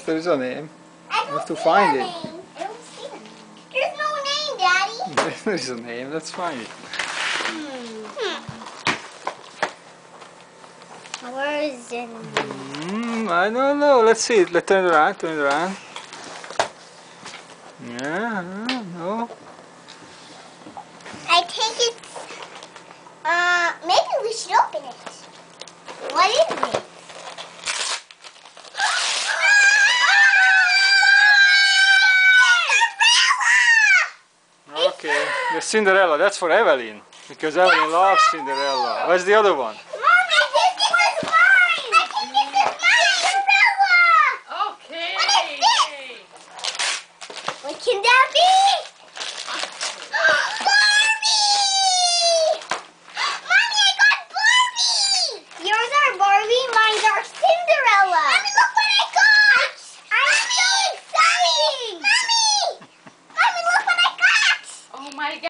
there is a name. I You have to don't see find a it. name. I don't see a name. There's no name, Daddy. There is a name. Let's find it. Where is it? I don't know. Let's see it. Let's turn it around. Turn it around. Yeah. No. I think it's. Maybe we should open it. What is it? Okay. The Cinderella. That's for Evelyn because Evelyn loves Cinderella. Where's the other one?